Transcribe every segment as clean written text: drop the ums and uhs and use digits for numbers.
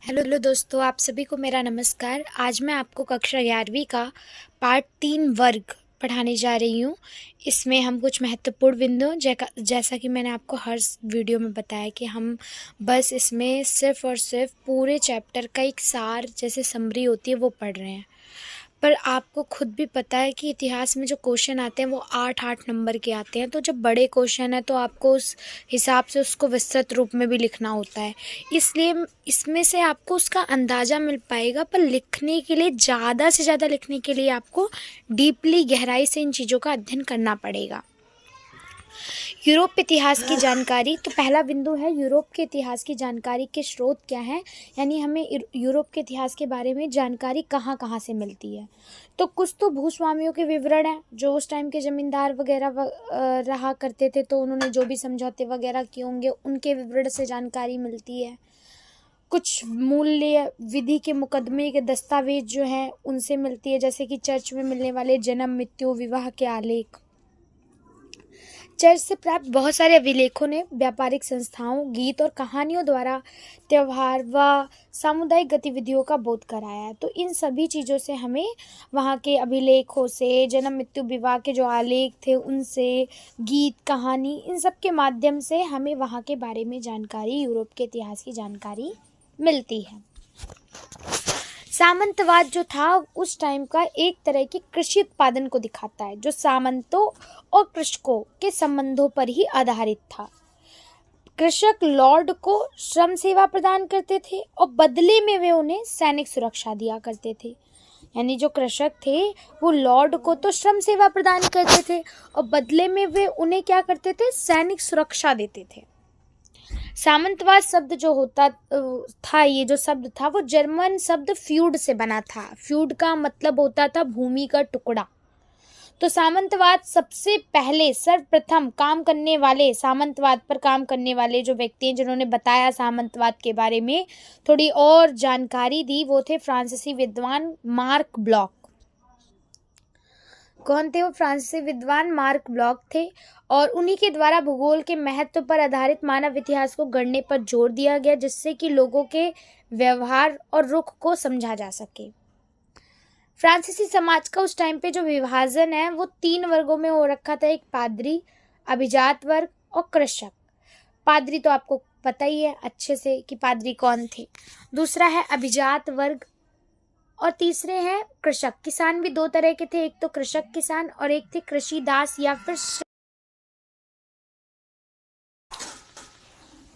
Hello दोस्तों, आप सभी को मेरा नमस्कार। आज मैं आपको कक्षा 11वीं का पार्ट 3 वर्ग पढ़ाने जा रही हूँ। इसमें हम कुछ महत्वपूर्ण बिंदु जैसा कि मैंने आपको हर वीडियो में बताया कि हम बस इसमें सिर्फ़ और सिर्फ पूरे चैप्टर का एक सार जैसे समरी होती है वो पढ़ रहे हैं। पर आपको खुद भी पता है कि इतिहास में जो क्वेश्चन आते हैं वो 8-8 नंबर के आते हैं। तो जब बड़े क्वेश्चन है तो आपको उस हिसाब से उसको विस्तृत रूप में भी लिखना होता है। इसलिए इसमें से आपको उसका अंदाज़ा मिल पाएगा, पर लिखने के लिए ज़्यादा से ज़्यादा लिखने के लिए आपको डीपली गहराई से इन चीज़ों का अध्ययन करना पड़ेगा। यूरोप इतिहास की जानकारी। तो पहला बिंदु है यूरोप के इतिहास की जानकारी के स्रोत क्या हैं, यानी हमें यूरोप के इतिहास के बारे में जानकारी कहाँ कहाँ से मिलती है। तो कुछ तो भूस्वामियों के विवरण हैं, जो उस टाइम के ज़मींदार वगैरह रहा करते थे, तो उन्होंने जो भी समझौते वगैरह किए होंगे उनके विवरण से जानकारी मिलती है। कुछ मूल्य विधि के मुकदमे के दस्तावेज जो हैं उनसे मिलती है, जैसे कि चर्च में मिलने वाले जन्म, मृत्यु, विवाह के आलेख। चर्च से प्राप्त बहुत सारे अभिलेखों ने व्यापारिक संस्थाओं, गीत और कहानियों द्वारा त्यौहार व सामुदायिक गतिविधियों का बोध कराया है। तो इन सभी चीज़ों से हमें वहाँ के अभिलेखों से, जन्म, मृत्यु, विवाह के जो आलेख थे उनसे, गीत, कहानी, इन सब के माध्यम से हमें वहाँ के बारे में जानकारी, यूरोप के इतिहास की जानकारी मिलती है। सामंतवाद जो था उस टाइम का एक तरह के कृषि उत्पादन को दिखाता है, जो सामंतों और कृषकों के संबंधों पर ही आधारित था। कृषक लॉर्ड को श्रम सेवा प्रदान करते थे और बदले में वे उन्हें सैनिक सुरक्षा दिया करते थे। यानी जो कृषक थे वो लॉर्ड को तो श्रम सेवा प्रदान करते थे और बदले में वे उन्हें क्या करते थे, सैनिक सुरक्षा देते थे। सामंतवाद शब्द जो होता था, ये जो शब्द था वो जर्मन शब्द फ्यूड से बना था। फ्यूड का मतलब होता था भूमि का टुकड़ा। तो सामंतवाद सबसे पहले सर्वप्रथम सामंतवाद पर काम करने वाले जो व्यक्ति हैं, जिन्होंने बताया सामंतवाद के बारे में थोड़ी और जानकारी दी, वो थे फ्रांसीसी विद्वान मार्क ब्लॉक। कौन थे वो? फ्रांसीसी विद्वान मार्क ब्लॉक थे और उन्हीं के द्वारा भूगोल के महत्व पर आधारित मानव इतिहास को गढ़ने पर जोर दिया गया, जिससे कि लोगों के व्यवहार और रुख को समझा जा सके। फ्रांसीसी समाज का उस टाइम पे जो विभाजन है वो 3 वर्गों में हो रखा था। एक पादरी, अभिजात वर्ग और कृषक। पादरी तो आपको पता ही है अच्छे से कि पादरी कौन थे। दूसरा है अभिजात वर्ग और तीसरे हैं कृषक। किसान भी 2 तरह के थे, एक तो कृषक किसान और एक थे कृषि दास या फिर।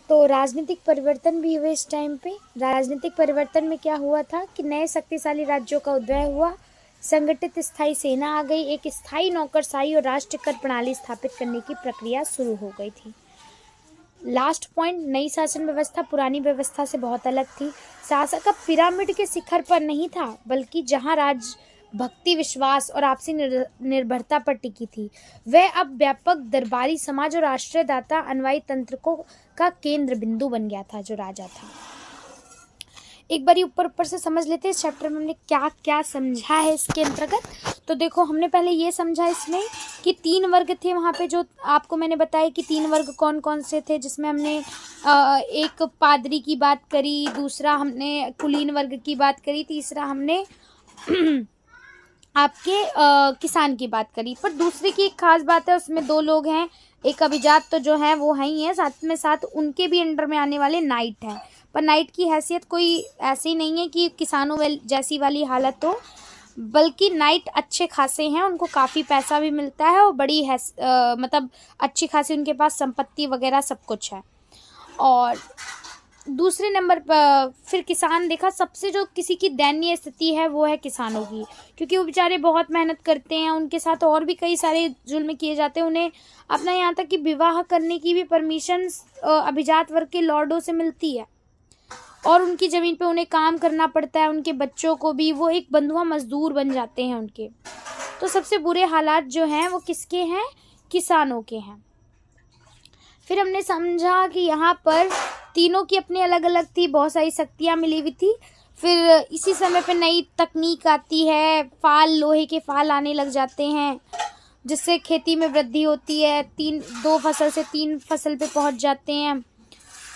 तो राजनीतिक परिवर्तन भी हुए इस टाइम पे। राजनीतिक परिवर्तन में क्या हुआ था कि नए शक्तिशाली राज्यों का उदय हुआ, संगठित स्थायी सेना आ गई, एक स्थायी नौकरशाही और राष्ट्रीय कर प्रणाली स्थापित करने की प्रक्रिया शुरू हो गई थी। लास्ट पॉइंट, नई शासन व्यवस्था पुरानी व्यवस्था से बहुत अलग थी। शासक अब पिरामिड के शिखर पर नहीं था, बल्कि जहां राज भक्ति, विश्वास और आपसी निर्भरता पर टिकी थी, वह अब व्यापक दरबारी समाज और आश्रयदाता अनुयायी तंत्र का केंद्र बिंदु बन गया था, जो राजा था। एक बारी ऊपर से समझ लेते हैं इस चैप्टर में हमने क्या क्या समझा है इसके अंतर्गत। तो देखो, हमने पहले ये समझा इसमें कि 3 वर्ग थे वहाँ पे, जो आपको मैंने बताया कि 3 वर्ग कौन कौन से थे, जिसमें हमने एक पादरी की बात करी, दूसरा हमने कुलीन वर्ग की बात करी, तीसरा हमने आपके किसान की बात करी। पर दूसरे की एक खास बात है, उसमें 2 लोग हैं, एक अभिजात तो जो है वो है ही है, साथ में साथ उनके भी अंडर में आने वाले नाइट हैं। पर नाइट की हैसियत कोई ऐसी नहीं है कि किसानों जैसी वाली हालत हो, बल्कि नाइट अच्छे खासे हैं, उनको काफ़ी पैसा भी मिलता है और बड़ी मतलब अच्छी खासी उनके पास संपत्ति वगैरह सब कुछ है। और दूसरे नंबर पर फिर किसान देखा, सबसे जो किसी की दयनीय स्थिति है वो है किसानों की, क्योंकि वो बेचारे बहुत मेहनत करते हैं, उनके साथ और भी कई सारे जुल्म किए जाते हैं। उन्हें अपना यहाँ तक कि विवाह करने की भी परमिशन अभिजात वर्ग के लॉर्डों से मिलती है और उनकी ज़मीन पे उन्हें काम करना पड़ता है। उनके बच्चों को भी वो एक बंधुआ मजदूर बन जाते हैं उनके। तो सबसे बुरे हालात जो हैं वो किसके हैं? किसानों के हैं। फिर हमने समझा कि यहाँ पर तीनों की अपनी अलग अलग थी, बहुत सारी शक्तियाँ मिली हुई थी। फिर इसी समय पे नई तकनीक आती है, लोहे के फाल आने लग जाते हैं, जिससे खेती में वृद्धि होती है। 2 फसल से 3 फसल पे पहुँच जाते हैं।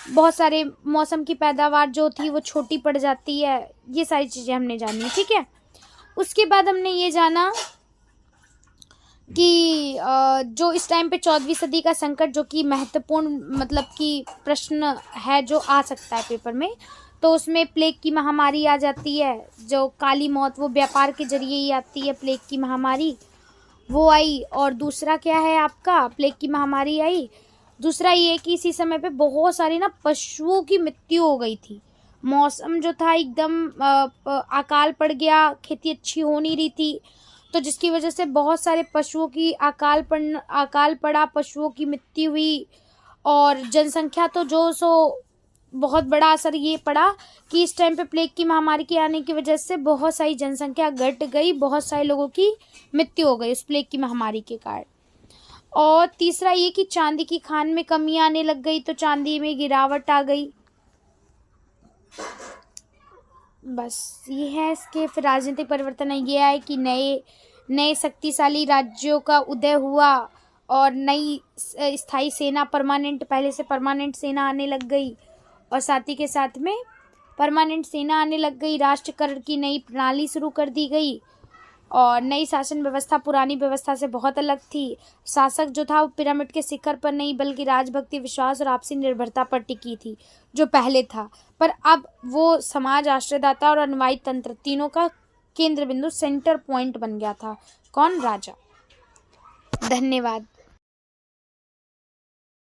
बहुत सारे मौसम की पैदावार जो थी वो छोटी पड़ जाती है। ये सारी चीज़ें हमने जानी, ठीक है। उसके बाद हमने ये जाना कि जो इस टाइम पे 14वीं सदी का संकट, जो कि महत्वपूर्ण मतलब कि प्रश्न है जो आ सकता है पेपर में, तो उसमें प्लेग की महामारी आ जाती है। जो काली मौत वो व्यापार के जरिए ही आती है, प्लेग की महामारी वो आई। और दूसरा क्या है आपका, प्लेग की महामारी आई। दूसरा ये कि इसी समय पे बहुत सारी ना पशुओं की मृत्यु हो गई थी। मौसम जो था एकदम अकाल पड़ गया, खेती अच्छी हो नहीं रही थी, तो जिसकी वजह से बहुत सारे पशुओं की अकाल पड़ा, पशुओं की मृत्यु हुई। और जनसंख्या तो जो सो बहुत बड़ा असर ये पड़ा कि इस टाइम पे प्लेग की महामारी के आने की वजह से बहुत सारी जनसंख्या घट गई, बहुत सारे लोगों की मृत्यु हो गई उस प्लेग की महामारी के कारण। और तीसरा ये कि चांदी की खान में कमी आने लग गई, तो चांदी में गिरावट आ गई। बस ये है इसके। फिर राजनीतिक परिवर्तन ये आए कि नए शक्तिशाली राज्यों का उदय हुआ और नई स्थायी सेना, पहले से परमानेंट सेना आने लग गई, और साथ ही के साथ में परमानेंट सेना आने लग गई। राष्ट्रकरण की नई प्रणाली शुरू कर दी गई, और नई शासन व्यवस्था पुरानी व्यवस्था से बहुत अलग थी। शासक जो था वो पिरामिड के शिखर पर नहीं बल्कि राजभक्ति, विश्वास और आपसी निर्भरता पर टिकी थी, जो पहले था। पर अब वो समाज, आश्रयदाता और अनुयायी तंत्र तीनों का केंद्र बिंदु, सेंटर पॉइंट बन गया था। कौन? राजा। धन्यवाद।